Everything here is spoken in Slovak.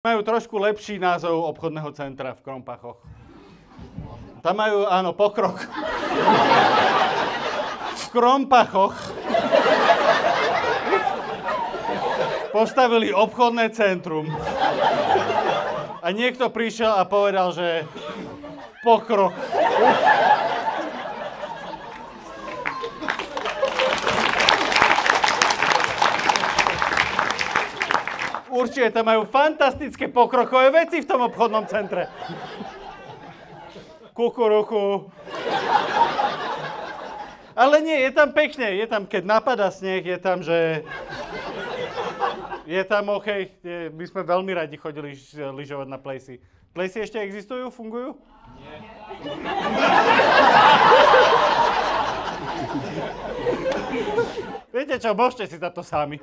Majú trošku lepší názov obchodného centra v Krompachoch. Tam majú, áno, Pokrok. V Krompachoch postavili obchodné centrum. A niekto prišiel a povedal, že Pokrok. Určite tam majú fantastické pokrokové veci v tom obchodnom centre. Kukuruku. Ale nie, je tam pekne. Je tam, keď napadá sneh, je tam, že... Je tam OK. My sme veľmi radi chodili lyžovať na plejsy. Plejsy ešte existujú? Fungujú? Nie. Viete čo, môžete si za to sami.